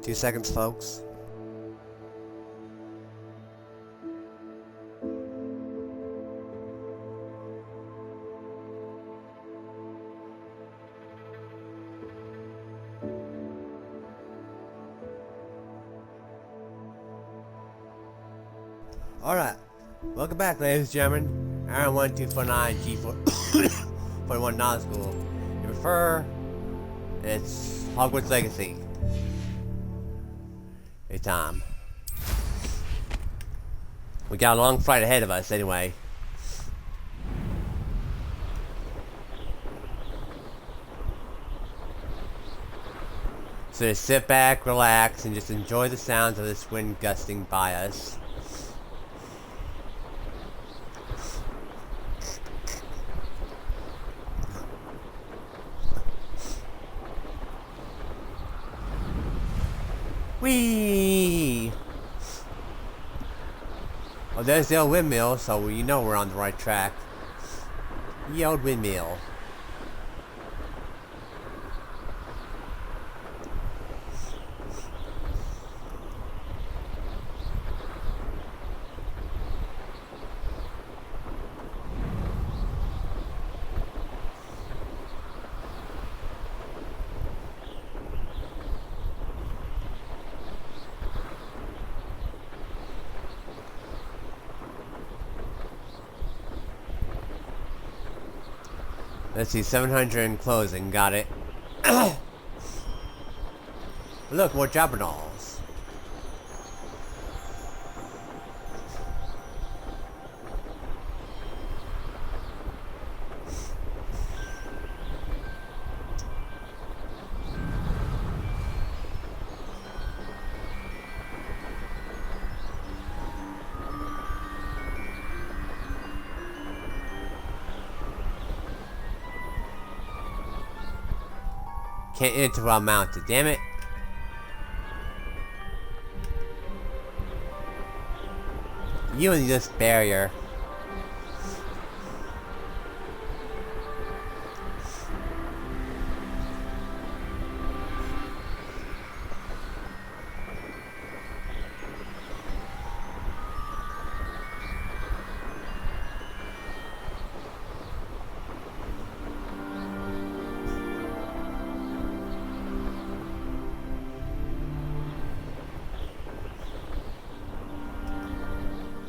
2 seconds, folks. Alright, welcome back, ladies and gentlemen. Aaron 1249 G4 41 non-school. If you prefer, it's Hogwarts Legacy. A time. We got a long flight ahead of us anyway. So just sit back, relax, and just enjoy the sounds of this wind gusting by us. Whee! Oh, there's the old windmill, so you know we're on the right track. The old windmill. Let's see, 700 in closing, got it. Look, more Jabberknolls. Can't enter while mounted, damn it. You and this barrier.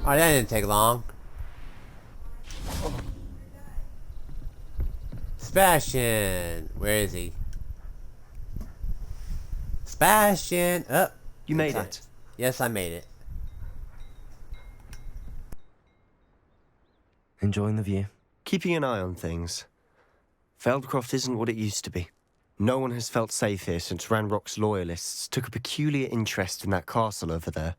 Oh, that didn't take long. Sebastian! Where is he? Sebastian! Oh, you made it. Yes, I made it. Enjoying the view? Keeping an eye on things. Feldcroft isn't what it used to be. No one has felt safe here since Ranrock's loyalists took a peculiar interest in that castle over there.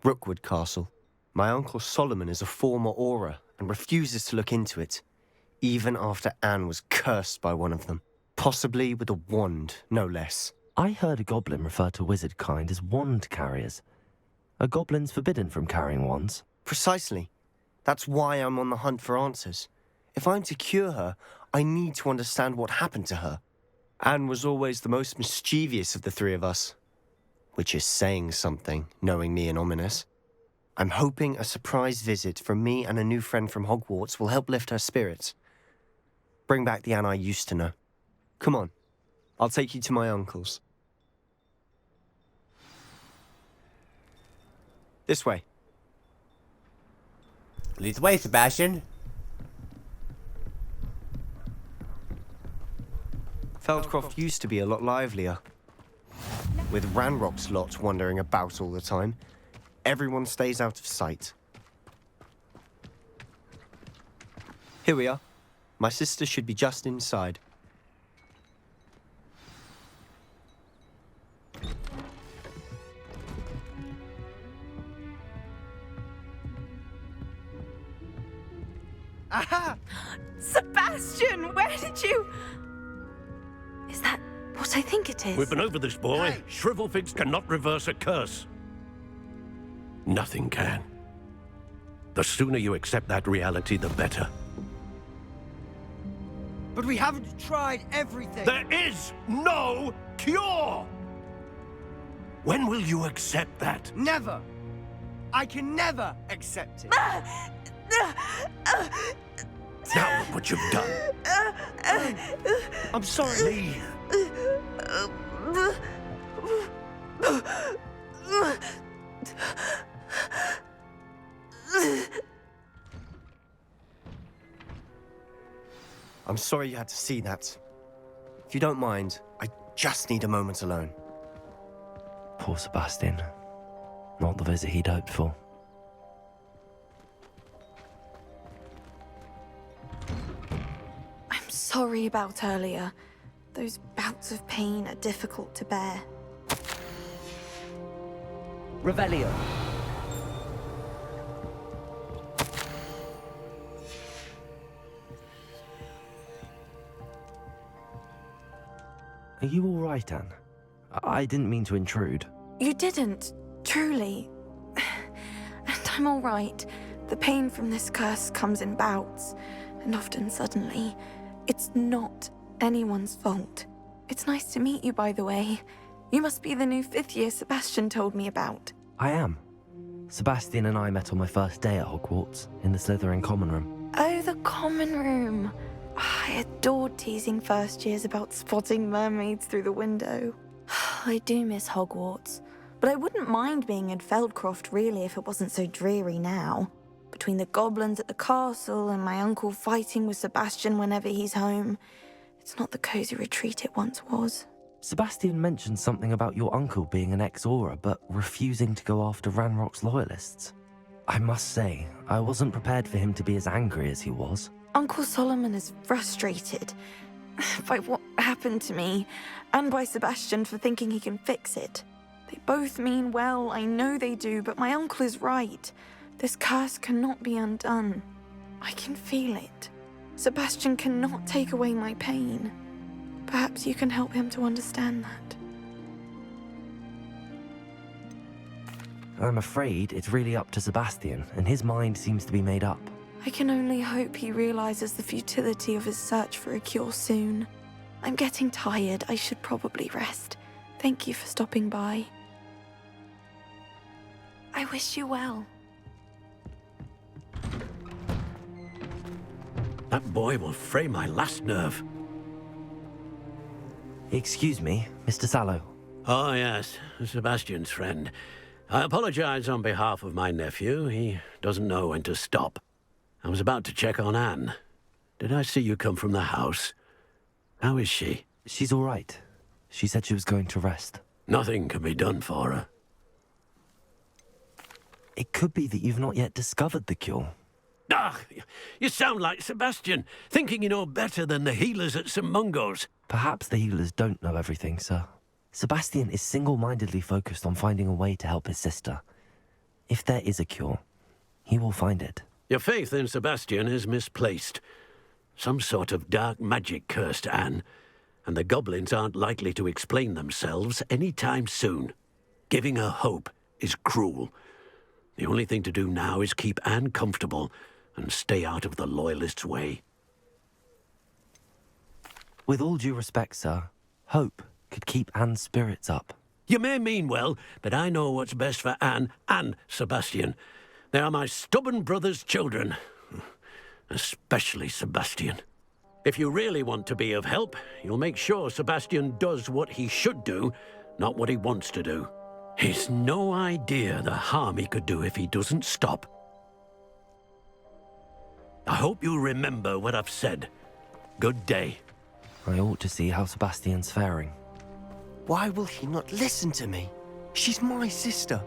Rookwood Castle. My uncle Solomon is a former Auror and refuses to look into it, even after Anne was cursed by one of them. Possibly with a wand, no less. I heard a goblin refer to wizard kind as wand carriers. Are goblins forbidden from carrying wands? Precisely. That's why I'm on the hunt for answers. If I'm to cure her, I need to understand what happened to her. Anne was always the most mischievous of the three of us. Which is saying something, knowing me and ominous. I'm hoping a surprise visit from me and a new friend from Hogwarts will help lift her spirits. Bring back the Anne I used to know. Come on, I'll take you to my uncle's. This way. Lead the way, Sebastian. Feldcroft used to be a lot livelier. With Ranrock's lot wandering about all the time, everyone stays out of sight. Here we are. My sister should be just inside. Aha! Sebastian, where did you... Is that what I think it is? We've been over this, boy. Hey. Shrivelfigs cannot reverse a curse. Nothing can. The sooner you accept that reality, the better. But we haven't tried everything. There is no cure! When will you accept that? Never! I can never accept it! Now look what you've done. I'm sorry. Leave. I'm sorry you had to see that. If you don't mind, I just need a moment alone. Poor Sebastian. Not the visit he'd hoped for. I'm sorry about earlier. Those bouts of pain are difficult to bear. Revelio. Are you all right, Anne? I didn't mean to intrude. You didn't, truly. And I'm all right. The pain from this curse comes in bouts, and often suddenly. It's not anyone's fault. It's nice to meet you, by the way. You must be the new 5th year Sebastian told me about. I am. Sebastian and I met on my first day at Hogwarts, in the Slytherin common room. Oh, the common room. I adored teasing first years about spotting mermaids through the window. I do miss Hogwarts, but I wouldn't mind being in Feldcroft really if it wasn't so dreary now. Between the goblins at the castle and my uncle fighting with Sebastian whenever he's home, it's not the cozy retreat it once was. Sebastian mentioned something about your uncle being an ex-Auror, but refusing to go after Ranrock's loyalists. I must say, I wasn't prepared for him to be as angry as he was. Uncle Solomon is frustrated by what happened to me, and by Sebastian for thinking he can fix it. They both mean well, I know they do, but my uncle is right. This curse cannot be undone. I can feel it. Sebastian cannot take away my pain. Perhaps you can help him to understand that. I'm afraid it's really up to Sebastian, and his mind seems to be made up. I can only hope he realizes the futility of his search for a cure soon. I'm getting tired. I should probably rest. Thank you for stopping by. I wish you well. That boy will fray my last nerve. Excuse me, Mr. Sallow. Oh, yes, Sebastian's friend. I apologize on behalf of my nephew. He doesn't know when to stop. I was about to check on Anne. Did I see you come from the house? How is she? She's all right. She said she was going to rest. Nothing can be done for her. It could be that you've not yet discovered the cure. Ah, you sound like Sebastian, thinking you know better than the healers at St. Mungo's. Perhaps the healers don't know everything, sir. Sebastian is single-mindedly focused on finding a way to help his sister. If there is a cure, he will find it. Your faith in Sebastian is misplaced. Some sort of dark magic cursed Anne, and the goblins aren't likely to explain themselves any time soon. Giving her hope is cruel. The only thing to do now is keep Anne comfortable and stay out of the Loyalists' way. With all due respect, sir, hope could keep Anne's spirits up. You may mean well, but I know what's best for Anne and Sebastian. They are my stubborn brother's children. Especially Sebastian. If you really want to be of help, you'll make sure Sebastian does what he should do, not what he wants to do. He's no idea the harm he could do if he doesn't stop. I hope you remember what I've said. Good day. I ought to see how Sebastian's faring. Why will he not listen to me? She's my sister.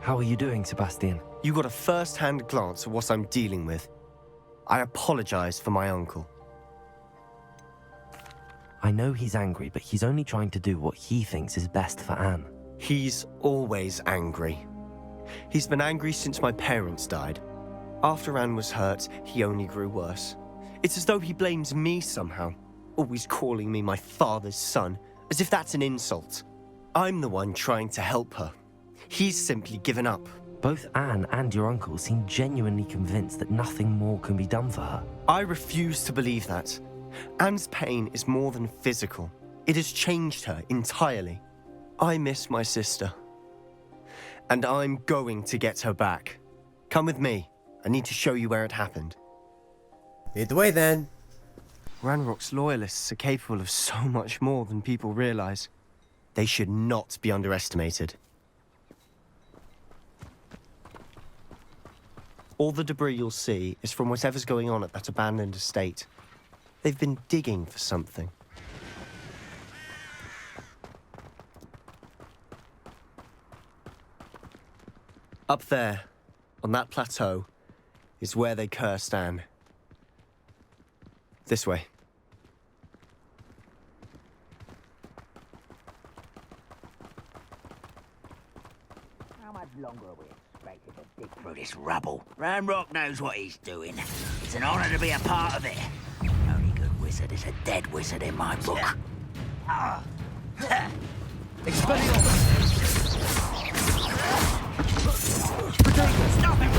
How are you doing, Sebastian? You got a first-hand glance at what I'm dealing with. I apologize for my uncle. I know he's angry, but he's only trying to do what he thinks is best for Anne. He's always angry. He's been angry since my parents died. After Anne was hurt, he only grew worse. It's as though he blames me somehow, always calling me my father's son, as if that's an insult. I'm the one trying to help her. He's simply given up. Both Anne and your uncle seem genuinely convinced that nothing more can be done for her. I refuse to believe that. Anne's pain is more than physical. It has changed her entirely. I miss my sister. And I'm going to get her back. Come with me. I need to show you where it happened. Lead the way then. Ranrock's loyalists are capable of so much more than people realize. They should not be underestimated. All the debris you'll see is from whatever's going on at that abandoned estate. They've been digging for something. Up there, on that plateau, is where they cursed Anne. This way. How much longer are we expected to dig through this rubble? Ranrock knows what he's doing. It's an honor to be a part of it. The only good wizard is a dead wizard in my book. Stop him!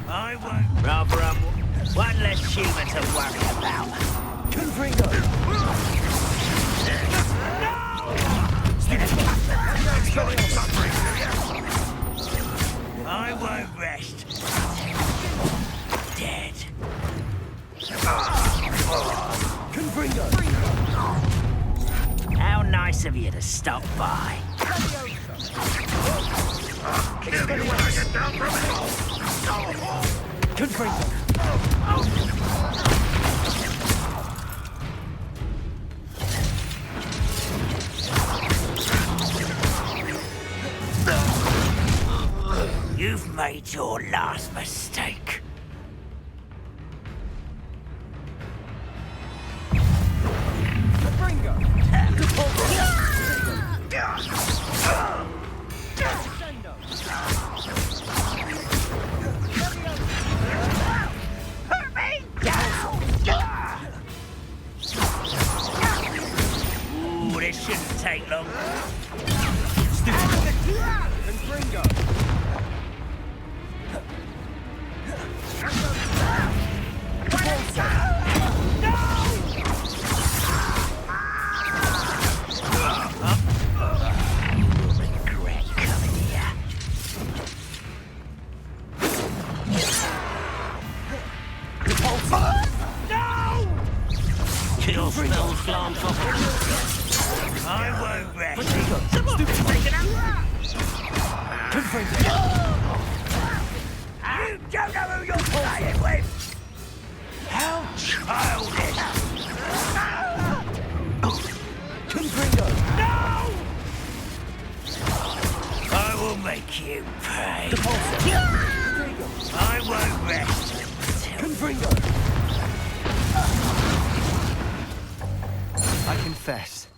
I won't. Rather, one less human to worry about. I won't rest. Dead. How nice of you to stop by. You've made your last mistake. Hurt me! Ooh, this shouldn't take long. I won't rest. You don't know who you're playing with. How childish. No! I will make you pay. I won't rest. I confess,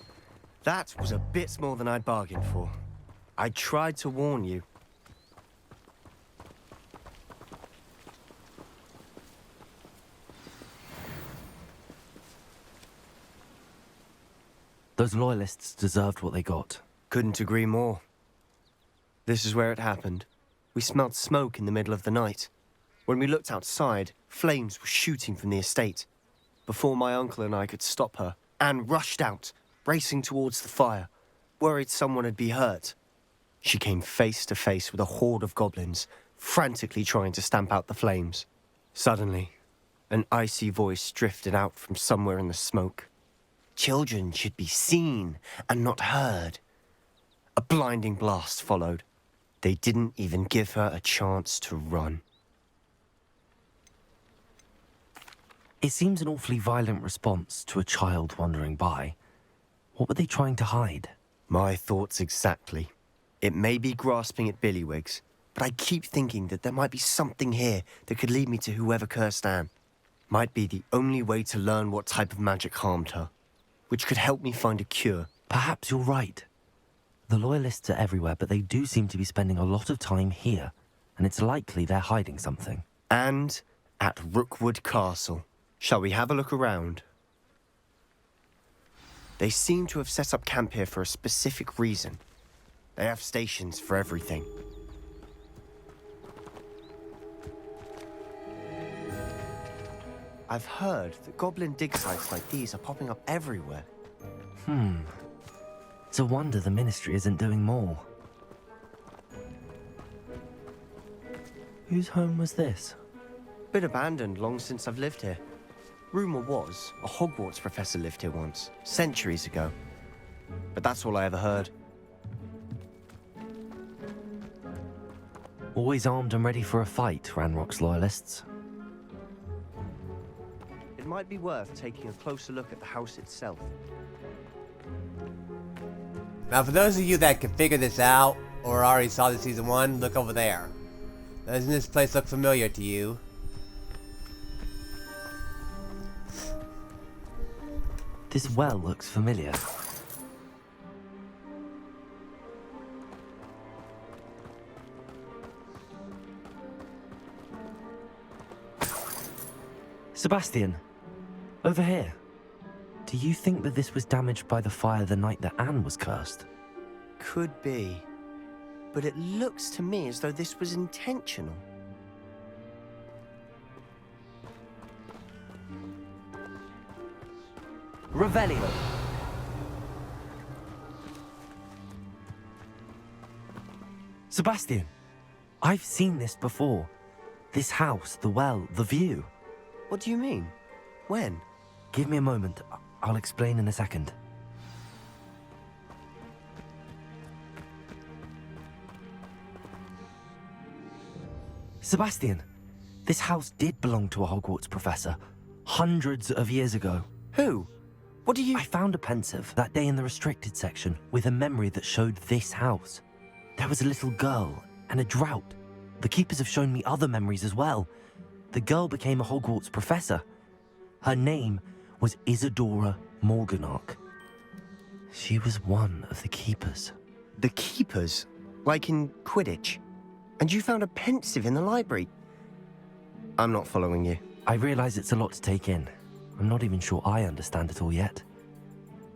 that was a bit more than I'd bargained for. I tried to warn you. Those loyalists deserved what they got. Couldn't agree more. This is where it happened. We smelled smoke in the middle of the night. When we looked outside, flames were shooting from the estate. Before my uncle and I could stop her, Anne rushed out, racing towards the fire, worried someone had been hurt. She came face to face with a horde of goblins, frantically trying to stamp out the flames. Suddenly, an icy voice drifted out from somewhere in the smoke. Children should be seen and not heard. A blinding blast followed. They didn't even give her a chance to run. It seems an awfully violent response to a child wandering by. What were they trying to hide? My thoughts exactly. It may be grasping at Billywigs, but I keep thinking that there might be something here that could lead me to whoever cursed Anne. Might be the only way to learn what type of magic harmed her, which could help me find a cure. Perhaps you're right. The Loyalists are everywhere, but they do seem to be spending a lot of time here, and it's likely they're hiding something. And at Rookwood Castle. Shall we have a look around? They seem to have set up camp here for a specific reason. They have stations for everything. I've heard that goblin dig sites like these are popping up everywhere. It's a wonder the Ministry isn't doing more. Whose home was this? Been abandoned long since I've lived here. Rumour was, a Hogwarts professor lived here once, centuries ago. But that's all I ever heard. Always armed and ready for a fight, Ranrock's loyalists. It might be worth taking a closer look at the house itself. Now, for those of you that can figure this out, or already saw the season 1, look over there. Doesn't this place look familiar to you? This well looks familiar. Sebastian, over here. Do you think that this was damaged by the fire the night that Anne was cursed? Could be. But it looks to me as though this was intentional. Revelio. Sebastian, I've seen this before. This house, the well, the view. What do you mean? When? Give me a moment. I'll explain in a second. Sebastian, this house did belong to a Hogwarts professor, hundreds of years ago. Who? What do you... I found a pensive that day in the restricted section with a memory that showed this house. There was a little girl and a drought. The keepers have shown me other memories as well. The girl became a Hogwarts professor. Her name was Isadora Morganach. She was one of the keepers. The keepers? Like in Quidditch? And you found a pensive in the library? I'm not following you. I realize it's a lot to take in. I'm not even sure I understand it all yet.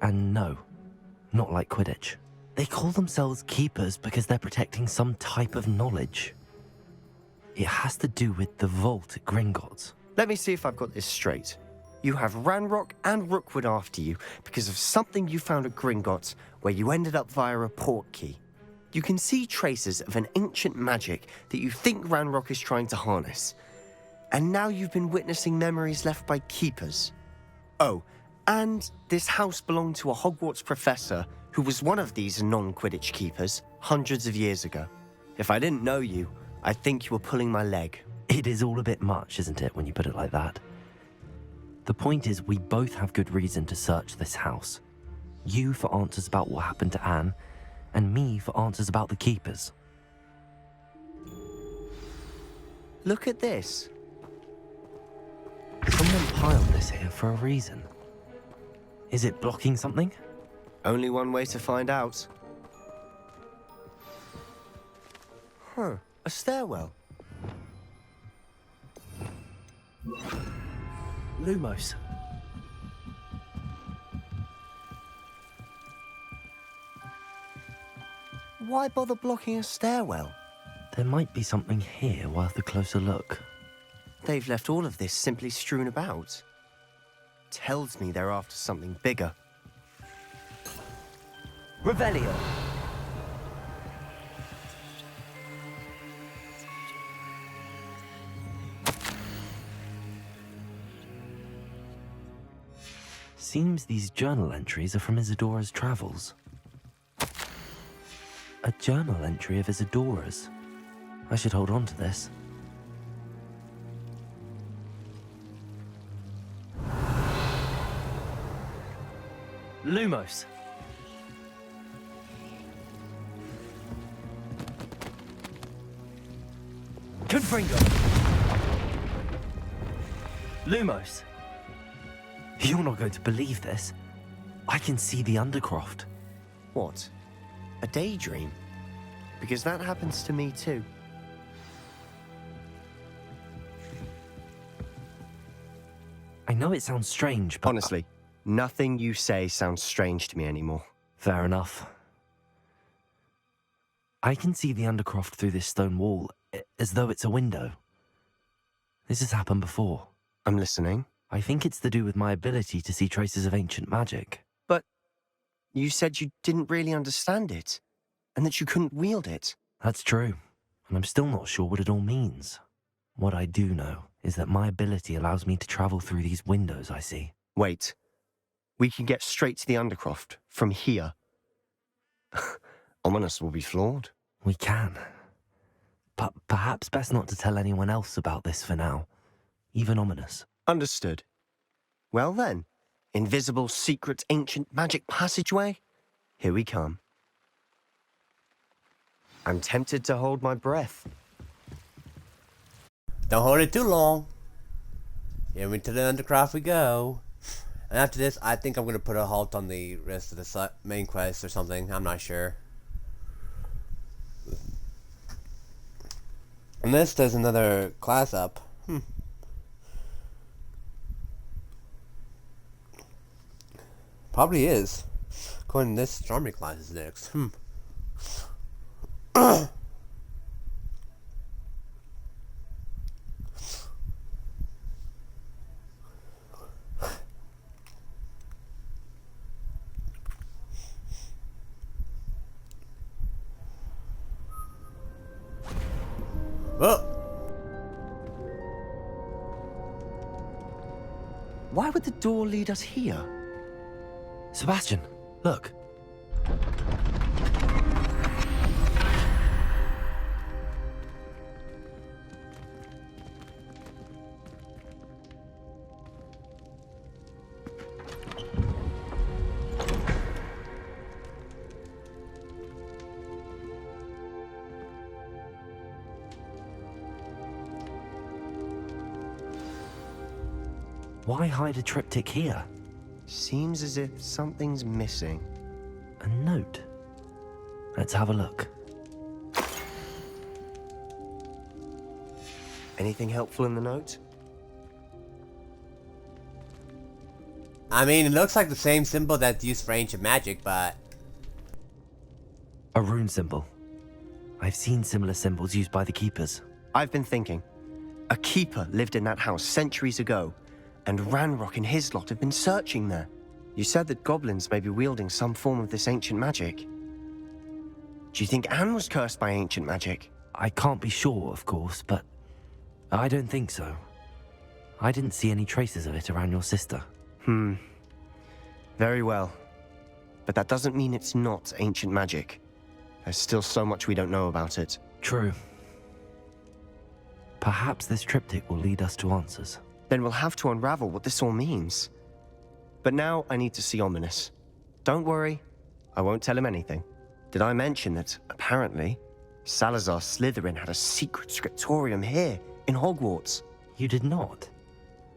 And no, not like Quidditch. They call themselves keepers because they're protecting some type of knowledge. It has to do with the vault at Gringotts. Let me see if I've got this straight. You have Ranrock and Rookwood after you because of something you found at Gringotts where you ended up via a port key. You can see traces of an ancient magic that you think Ranrock is trying to harness. And now you've been witnessing memories left by keepers. Oh, and this house belonged to a Hogwarts professor who was one of these non-Quidditch keepers hundreds of years ago. If I didn't know you, I'd think you were pulling my leg. It is all a bit much, isn't it, when you put it like that? The point is, we both have good reason to search this house. You for answers about what happened to Anne, and me for answers about the keepers. Look at this. Someone piled this here for a reason. Is it blocking something? Only one way to find out. Huh, a stairwell. Lumos. Why bother blocking a stairwell? There might be something here worth a closer look. They've left all of this simply strewn about. Tells me they're after something bigger. Revelio. Seems these journal entries are from Isadora's travels. A journal entry of Isadora's. I should hold on to this. Lumos. Confringo. Lumos. You're not going to believe this. I can see the Undercroft. What? A daydream? Because that happens to me too. I know it sounds strange, but... Honestly, nothing you say sounds strange to me anymore. Fair enough. I can see the Undercroft through this stone wall, as though it's a window. This has happened before. I'm listening. I think it's to do with my ability to see traces of ancient magic. But you said you didn't really understand it, and that you couldn't wield it. That's true, and I'm still not sure what it all means. What I do know is that my ability allows me to travel through these windows I see. Wait. We can get straight to the Undercroft from here. Ominous will be floored. We can. But perhaps best not to tell anyone else about this for now. Even Ominous. Understood. Well then, invisible, secret, ancient magic passageway? Here we come. I'm tempted to hold my breath. Don't hold it too long. Here into the Undercroft we go. And after this, I think I'm going to put a halt on the rest of the main quest or something. I'm not sure. Unless there's another class up. Probably is. According to this, Charming class is next. Oh! Why would the door lead us here? Sebastian, look. Why hide a triptych here? Seems as if something's missing. A note. Let's have a look. Anything helpful in the note? I mean, it looks like the same symbol that's used for ancient magic, but... A rune symbol. I've seen similar symbols used by the keepers. I've been thinking. A keeper lived in that house centuries ago, and Ranrock and his lot have been searching there. You said that goblins may be wielding some form of this ancient magic. Do you think Anne was cursed by ancient magic? I can't be sure, of course, but I don't think so. I didn't see any traces of it around your sister. Very well. But that doesn't mean it's not ancient magic. There's still so much we don't know about it. True. Perhaps this triptych will lead us to answers. Then we'll have to unravel what this all means. But now I need to see Ominous. Don't worry, I won't tell him anything. Did I mention that, apparently, Salazar Slytherin had a secret scriptorium here, in Hogwarts? You did not?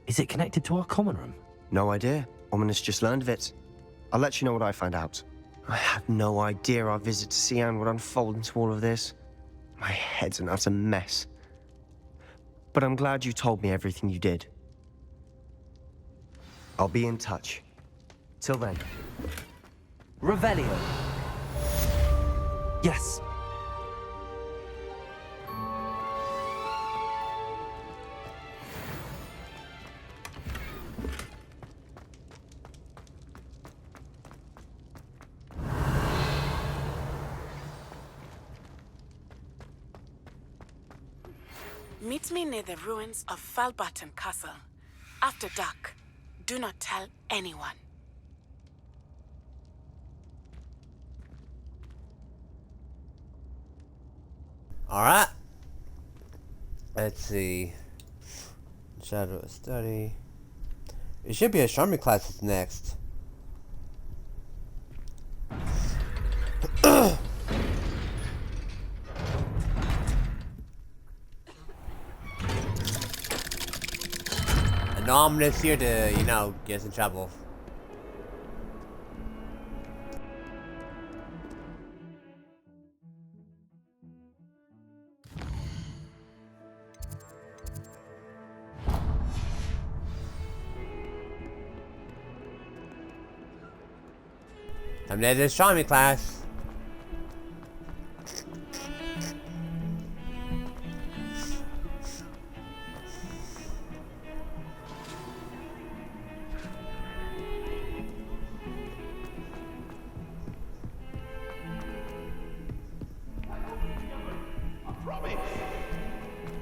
Is it connected to our common room? No idea. Ominous just learned of it. I'll let you know what I find out. I had no idea our visit to Cian would unfold into all of this. My head's an utter mess. But I'm glad you told me everything you did. I'll be in touch. Till then. Revelio. Yes. Meet me near the ruins of Falbaton Castle. After dark. Do not tell anyone. Alright. Let's see. Shadow of Study. It should be a Charming class that's next. And Ominous here to, you know, get us in trouble. I'm near this Charming class.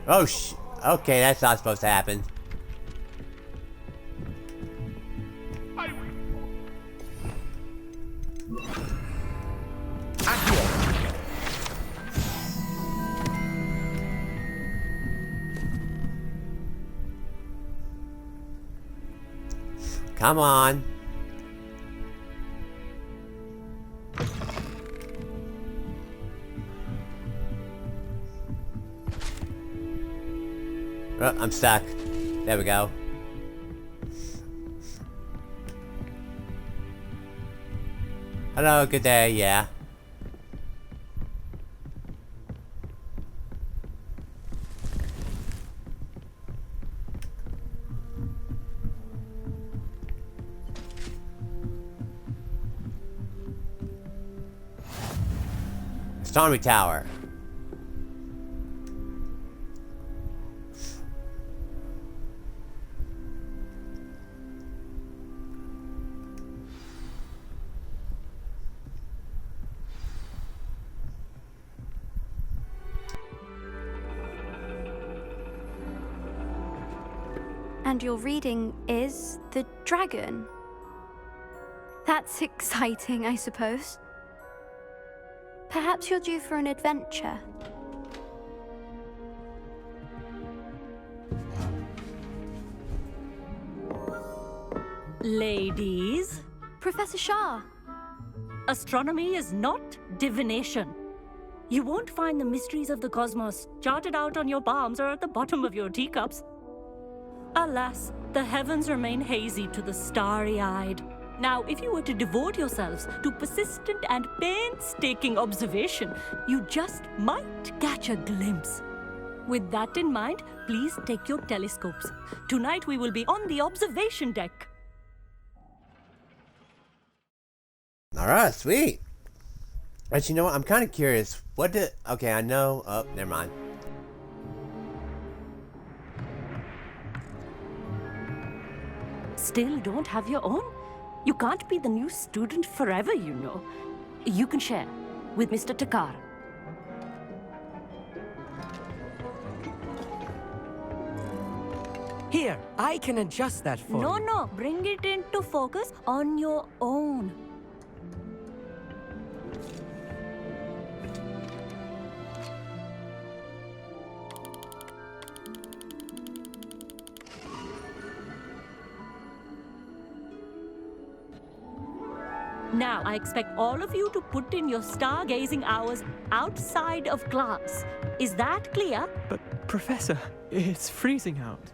Oh, okay, that's not supposed to happen. Come on. Oh, I'm stuck. There we go. Hello, good day, yeah. Astronomy Tower. And your reading is the dragon. That's exciting, I suppose. Perhaps you're due for an adventure. Ladies, Professor Shah. astronomy is not divination. You won't find the mysteries of the cosmos charted out on your palms or at the bottom of your teacups. Alas, the heavens remain hazy to the starry-eyed. Now, if you were to devote yourselves to persistent and painstaking observation, you just might catch a glimpse. With that in mind, please take your telescopes. Tonight we will be on the observation deck. Alright, sweet. But you know what? I'm kind of curious. What did... Okay, I know... Oh, never mind. Still don't have your own? You can't be the new student forever, you know. You can share with Mr. Takar. Here, I can adjust that for you. No, bring it into focus on your own. Now, I expect all of you to put in your stargazing hours outside of class. Is that clear? But, Professor, it's freezing out.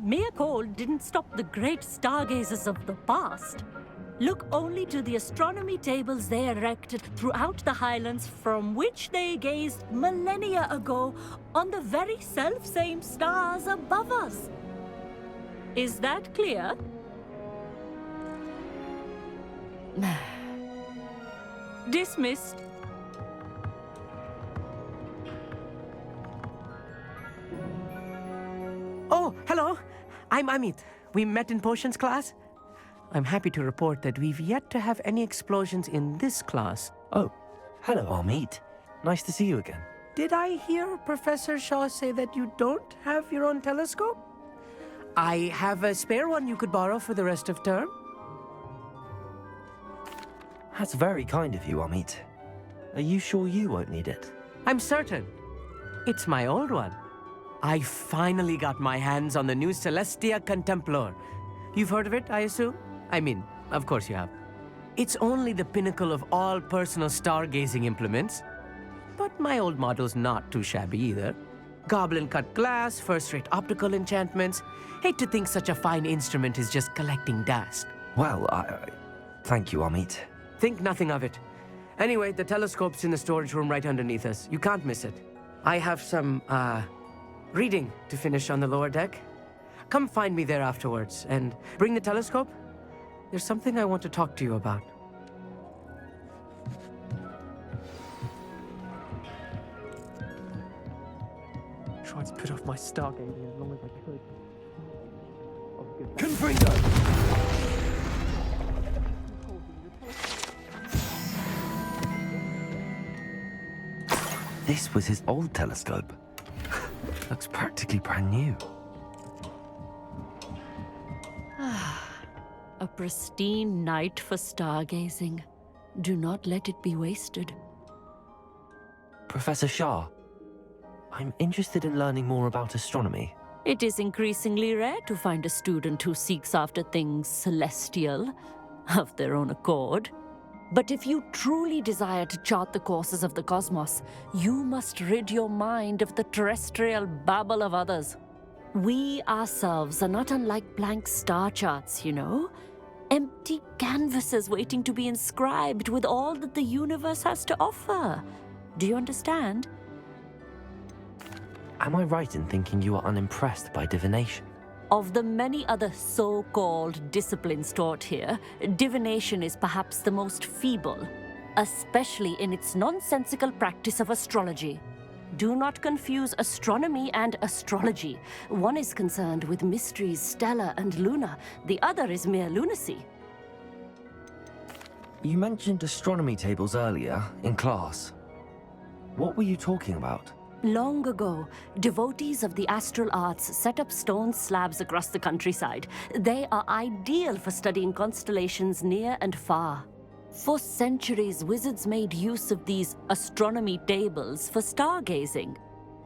Mere cold didn't stop the great stargazers of the past. Look only to the astronomy tables they erected throughout the highlands from which they gazed millennia ago on the very self-same stars above us. Is that clear? Dismissed. Oh, hello. I'm Amit. We met in potions class. I'm happy to report that we've yet to have any explosions in this class. Oh, hello, Amit. Nice to see you again. Did I hear Professor Shaw say that you don't have your own telescope? I have a spare one you could borrow for the rest of term. That's very kind of you, Amit. Are you sure you won't need it? I'm certain. It's my old one. I finally got my hands on the new Celestia Contemplar. You've heard of it, I assume? I mean, of course you have. It's only the pinnacle of all personal stargazing implements. But my old model's not too shabby either. Goblin-cut glass, first-rate optical enchantments. Hate to think such a fine instrument is just collecting dust. Well, thank you, Amit. Think nothing of it. Anyway, the telescope's in the storage room right underneath us. You can't miss it. I have some, reading to finish on the lower deck. Come find me there afterwards, and bring the telescope. There's something I want to talk to you about. Tried to put off my stargazing as long as I could. This was his old telescope. Looks practically brand new. A pristine night for stargazing. Do not let it be wasted. Professor Shah, I'm interested in learning more about astronomy. It is increasingly rare to find a student who seeks after things celestial, of their own accord. But if you truly desire to chart the courses of the cosmos, you must rid your mind of the terrestrial babble of others. We ourselves are not unlike blank star charts, you know? Empty canvases waiting to be inscribed with all that the universe has to offer. Do you understand? Am I right in thinking you are unimpressed by divination? Of the many other so-called disciplines taught here, divination is perhaps the most feeble, especially in its nonsensical practice of astrology. Do not confuse astronomy and astrology. One is concerned with mysteries stellar and lunar, the other is mere lunacy. You mentioned astronomy tables earlier, in class. What were you talking about? Long ago, devotees of the astral arts set up stone slabs across the countryside. They are ideal for studying constellations near and far. For centuries, wizards made use of these astronomy tables for stargazing.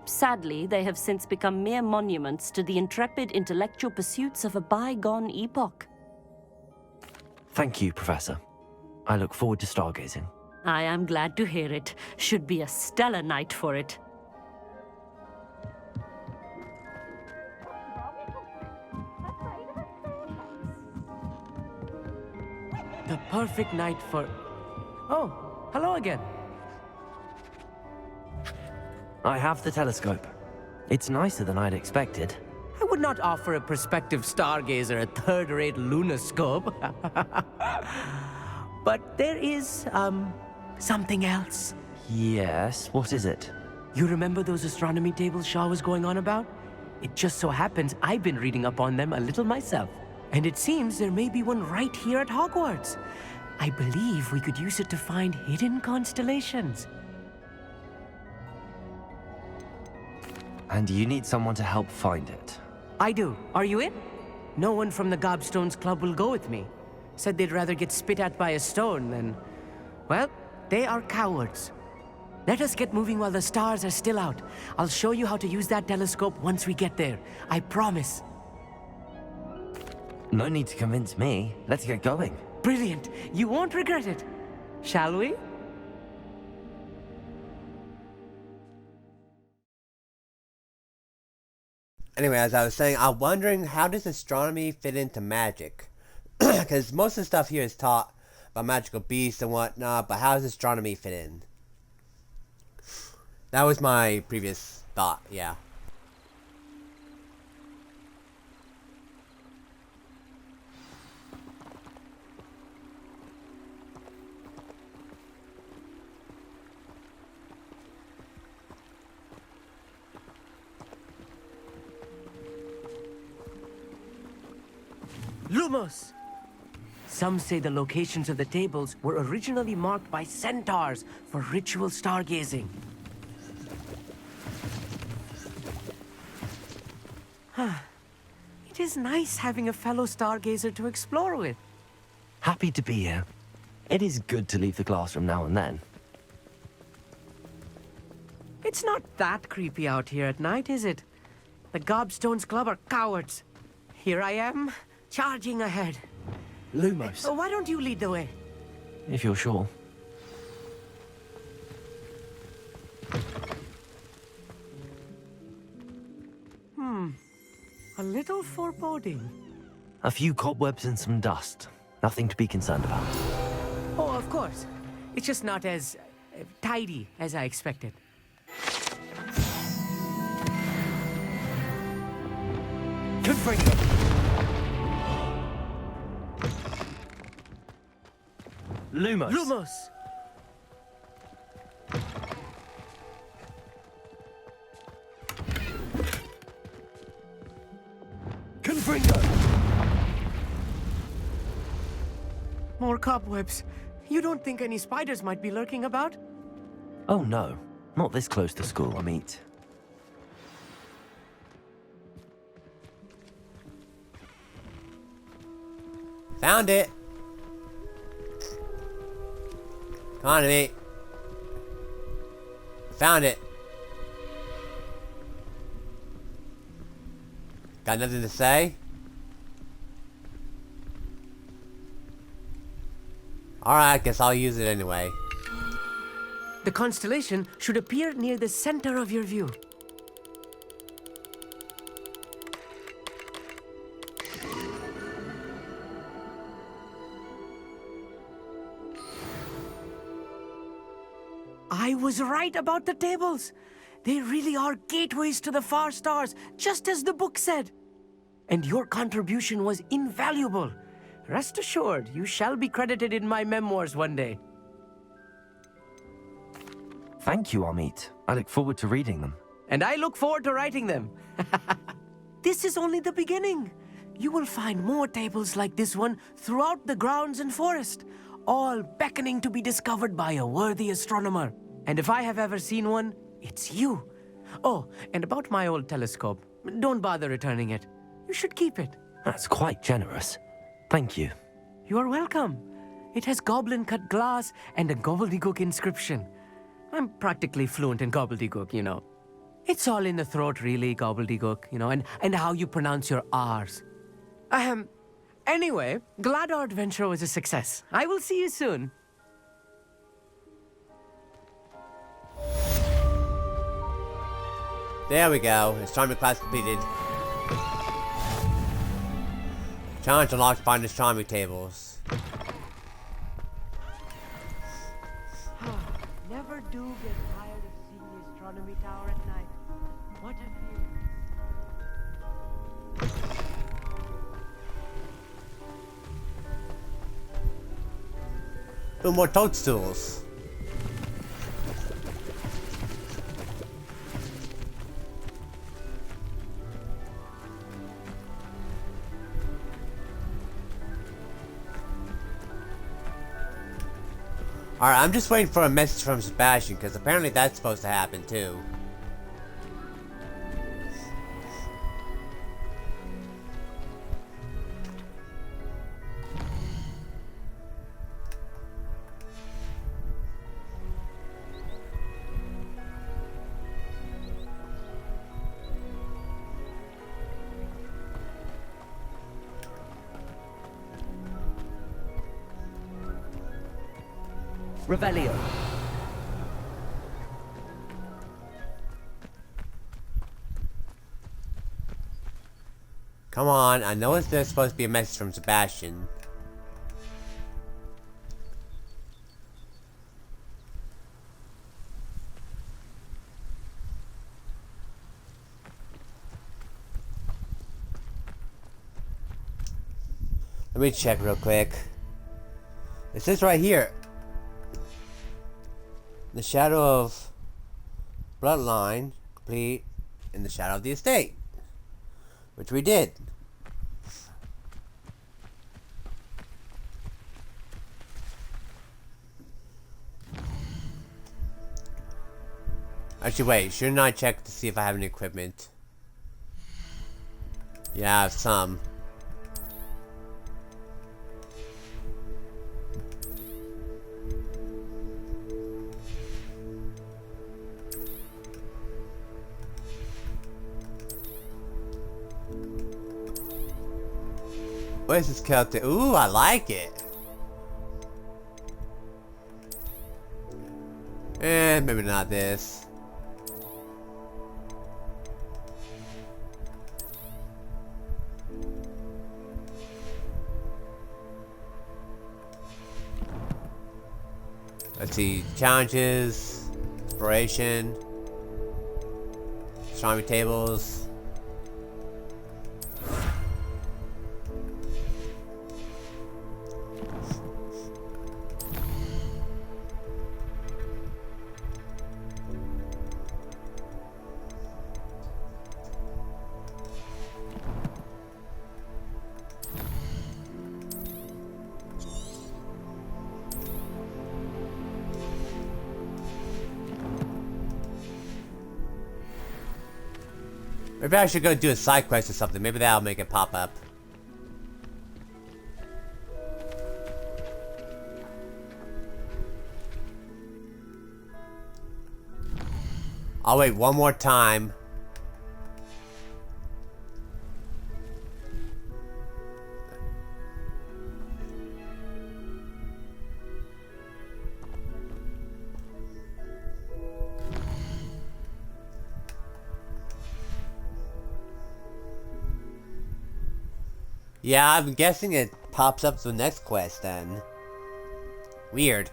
Sadly, they have since become mere monuments to the intrepid intellectual pursuits of a bygone epoch. Thank you, Professor. I look forward to stargazing. I am glad to hear it. Should be a stellar night for it. The perfect night for... Oh, hello again. I have the telescope. It's nicer than I'd expected. I would not offer a prospective stargazer a third-rate lunoscope. But there is, something else. Yes, what is it? You remember those astronomy tables Shaw was going on about? It just so happens I've been reading up on them a little myself. And it seems there may be one right here at Hogwarts. I believe we could use it to find hidden constellations. And you need someone to help find it. I do. Are you in? No one from the Gobstones Club will go with me. Said they'd rather get spit at by a stone than... Well, they are cowards. Let us get moving while the stars are still out. I'll show you how to use that telescope once we get there. I promise. No need to convince me. Let's get going. Brilliant. You won't regret it. Shall we? Anyway, as I was saying, I'm wondering, how does astronomy fit into magic? Because most of the stuff here is taught about magical beasts and whatnot, but how does astronomy fit in? That was my previous thought, yeah. Lumos! Some say the locations of the tables were originally marked by centaurs for ritual stargazing. It is nice having a fellow stargazer to explore with. Happy to be here. It is good to leave the classroom now and then. It's not that creepy out here at night, is it? The Gobstones Club are cowards. Here I am, charging ahead. Lumos. Oh, why don't you lead the way? If you're sure. A little foreboding. A few cobwebs and some dust. Nothing to be concerned about. Oh, of course. It's just not as tidy as I expected. Confringo! Lumos! Lumos! Confringo! More cobwebs. You don't think any spiders might be lurking about? Oh no, not this close to school, I mean. Found it. Come on to me. Found it. Got nothing to say? Alright, guess I'll use it anyway. The constellation should appear near the center of your view. I was right about the tables. They really are gateways to the far stars, just as the book said. And your contribution was invaluable. Rest assured, you shall be credited in my memoirs one day. Thank you, Amit. I look forward to reading them. And I look forward to writing them. This is only the beginning. You will find more tables like this one throughout the grounds and forest, all beckoning to be discovered by a worthy astronomer. And if I have ever seen one, it's you. Oh, and about my old telescope, don't bother returning it. You should keep it. That's quite generous. Thank you. You are welcome. It has goblin-cut glass and a gobbledygook inscription. I'm practically fluent in gobbledygook, you know. It's all in the throat, really, gobbledygook, you know, and how you pronounce your R's. Anyway, glad our adventure was a success. I will see you soon. There we go. Astronomy class completed. Challenge unlocked, find astronomy tables. Never do get tired of seeing the astronomy tower at night. What a view. Ooh, more toadstools. Alright, I'm just waiting for a message from Sebastian, because apparently that's supposed to happen too. Revelio. Come on, I know there's supposed to be a message from Sebastian. Let me check real quick. It says right here. The shadow of bloodline complete in the shadow of the estate, which we did. Actually, wait, shouldn't I check to see if I have any equipment? Yeah, I have some. What is this Celtic? Ooh, I like it. And maybe not this. Let's see. Challenges. Inspiration. Astronomy tables. Maybe I should go do a side quest or something. Maybe that'll make it pop up. I'll wait one more time. Yeah, I'm guessing it pops up to the next quest then. Weird.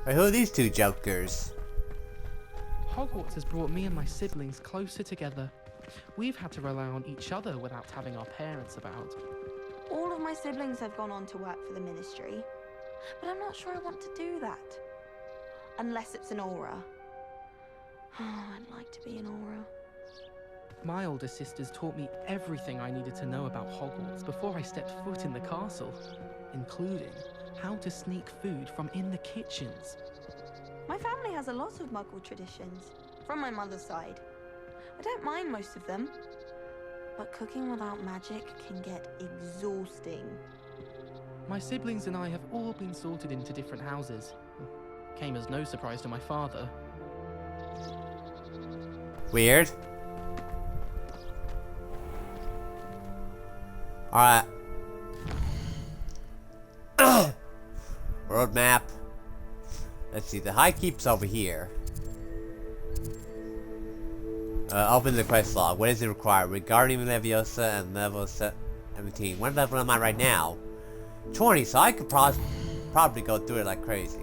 Wait, who are these two jokers? Hogwarts has brought me and my siblings closer together. We've had to rely on each other without having our parents about. All of my siblings have gone on to work for the Ministry, but I'm not sure I want to do that. Unless it's an aura. Oh, I'd like to be an aura. My older sisters taught me everything I needed to know about Hogwarts before I stepped foot in the castle, including how to sneak food from in the kitchens. My family has a lot of Muggle traditions, from my mother's side. I don't mind most of them, but cooking without magic can get exhausting. My siblings and I have all been sorted into different houses. Came as no surprise to my father. Weird. Alright. Road map. Let's see, the High Keep's over here. Open the quest log. What does it require? Regarding Leviosa and level 17. What level am I right now? 20, so I could probably go through it like crazy.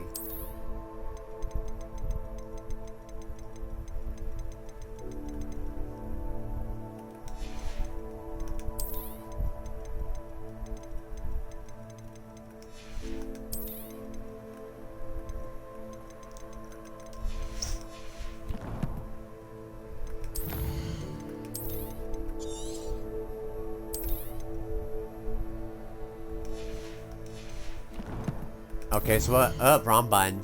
Okay, so what? Wrong button.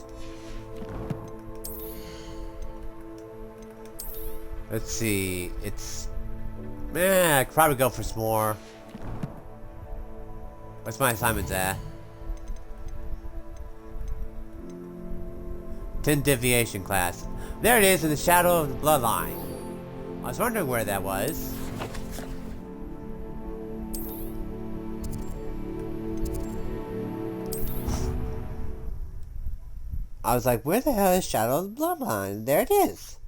Let's see. It's. I could probably go for some more. What's my assignments at? 10 deviation class. There it is in the shadow of the bloodline. I was wondering where that was. I was like, where the hell is Shadow of the Bloodline? There it is.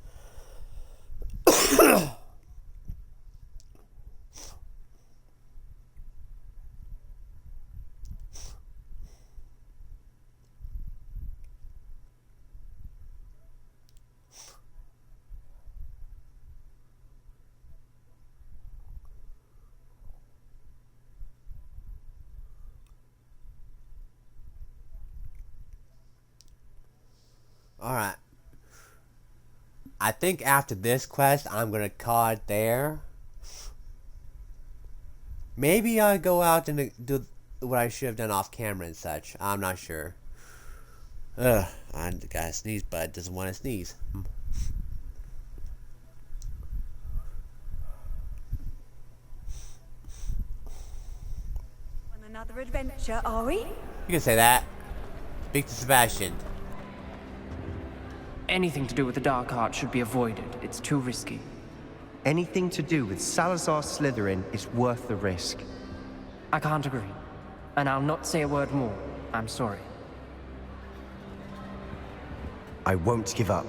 Alright. I think after this quest, I'm gonna call it there. Maybe I'll go out and do what I should have done off camera and such. I'm not sure. I gotta sneeze, but doesn't want to sneeze. On another adventure, are we? You can say that. Speak to Sebastian. Anything to do with the dark art should be avoided. It's too risky. Anything to do with Salazar Slytherin is worth the risk. I can't agree. And I'll not say a word more. I'm sorry. I won't give up.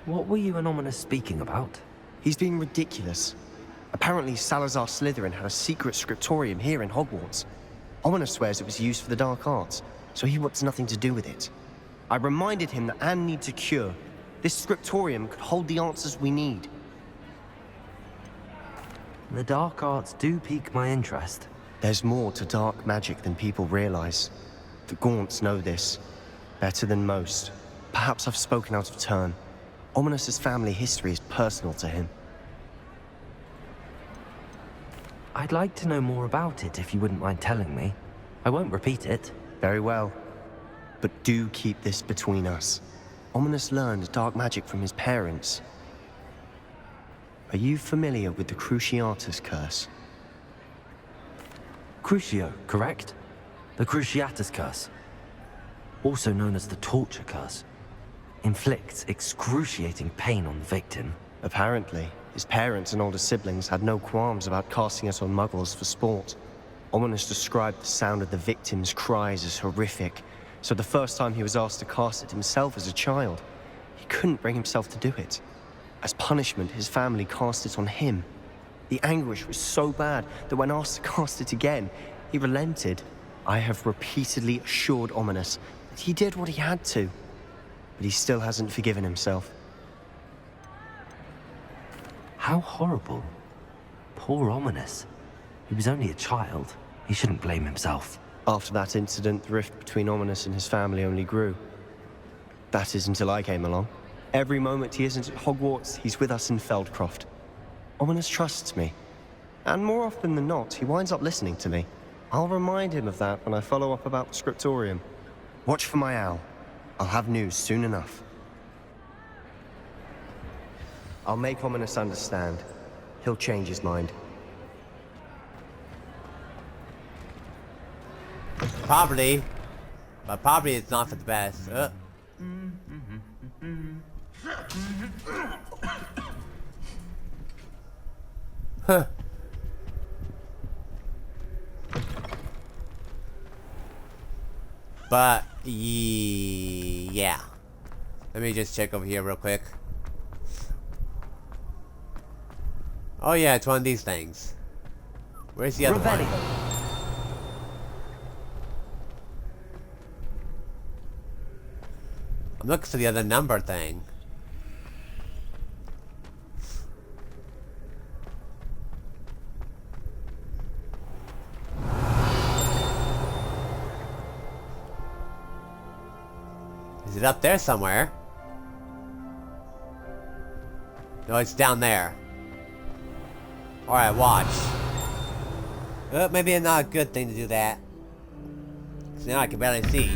What were you and Ominous speaking about? He's being ridiculous. Apparently Salazar Slytherin had a secret scriptorium here in Hogwarts. Ominous swears it was used for the dark arts, so he wants nothing to do with it. I reminded him that Anne needs a cure. This scriptorium could hold the answers we need. The dark arts do pique my interest. There's more to dark magic than people realize. The Gaunts know this. Better than most. Perhaps I've spoken out of turn. Ominous's family history is personal to him. I'd like to know more about it if you wouldn't mind telling me. I won't repeat it. Very well. But do keep this between us. Ominous learned dark magic from his parents. Are you familiar with the Cruciatus curse? Crucio, correct? The Cruciatus curse. Also known as the torture curse. Inflicts excruciating pain on the victim. Apparently, his parents and older siblings had no qualms about casting it on muggles for sport. Ominous described the sound of the victim's cries as horrific, so the first time he was asked to cast it himself as a child, he couldn't bring himself to do it. As punishment, his family cast it on him. The anguish was so bad that when asked to cast it again, he relented. I have repeatedly assured Ominous that he did what he had to, but he still hasn't forgiven himself. How horrible. Poor Ominous. He was only a child. He shouldn't blame himself. After that incident, the rift between Ominous and his family only grew. That is until I came along. Every moment he isn't at Hogwarts, he's with us in Feldcroft. Ominous trusts me. And more often than not, he winds up listening to me. I'll remind him of that when I follow up about the scriptorium. Watch for my owl. I'll have news soon enough. I'll make Ominous understand. He'll change his mind. Probably. But probably it's not for the best. Huh. But, yeah. Let me just check over here real quick. Oh yeah, it's one of these things. Where's the other one? I'm looking for the other number thing. Is it up there somewhere? No, it's down there. Alright, watch. Maybe it's not a good thing to do that. Because now I can barely see.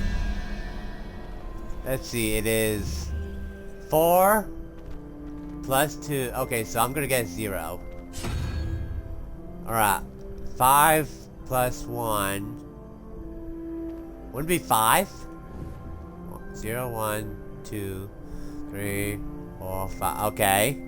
Let's see, it is 4 plus 2. Okay, so I'm gonna get 0. Alright. 5 plus 1. Wouldn't it be 5? 0, 1, 2, 3, 4, 5. Okay.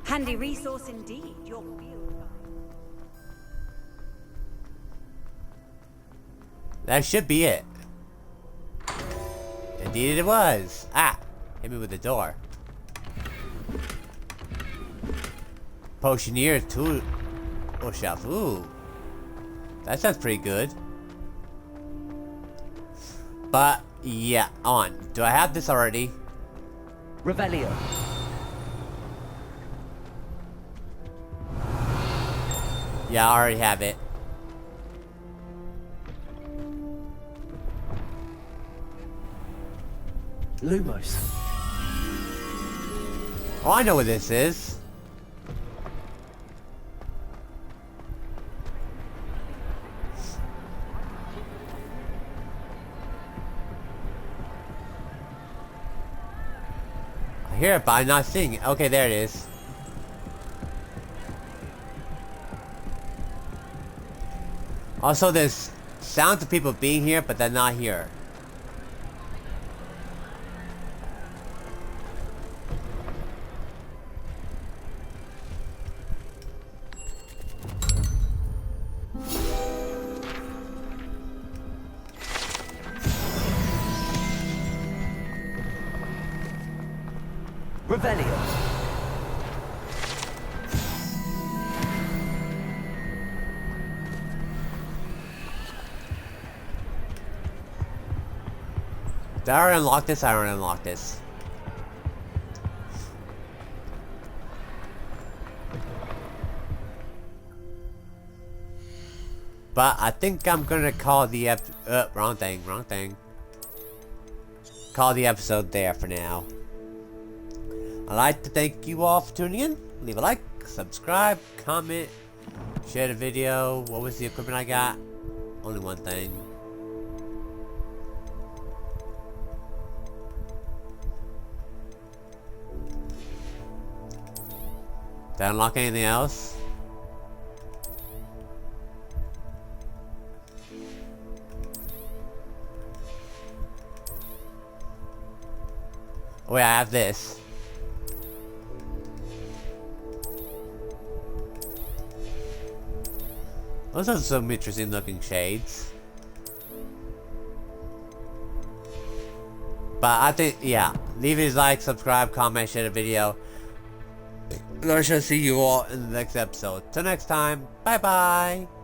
Handy resource indeed, your field guide. That should be it. Indeed it was. Ah! Hit me with the door. Potioneer tool. Oh, shelf. Ooh. That sounds pretty good. But, yeah, on. Do I have this already? Revelio. Yeah, I already have it. Lumos. Oh, I know what this is. I hear it, but I'm not seeing it. Okay, there it is. Also, there's sounds of people being here, but they're not here. Revelio. Did I already unlock this? I already unlocked this. But I think I'm gonna call the wrong thing. Call the episode there for now. I'd like to thank you all for tuning in. Leave a like, subscribe, comment, Share the video. What was the equipment I got? Only one thing. Did I unlock anything else? Oh wait, I have this. Those are some interesting looking shades. But I think, yeah. Leave a like, subscribe, comment, share the video. And I shall see you all in the next episode. Till next time, bye bye.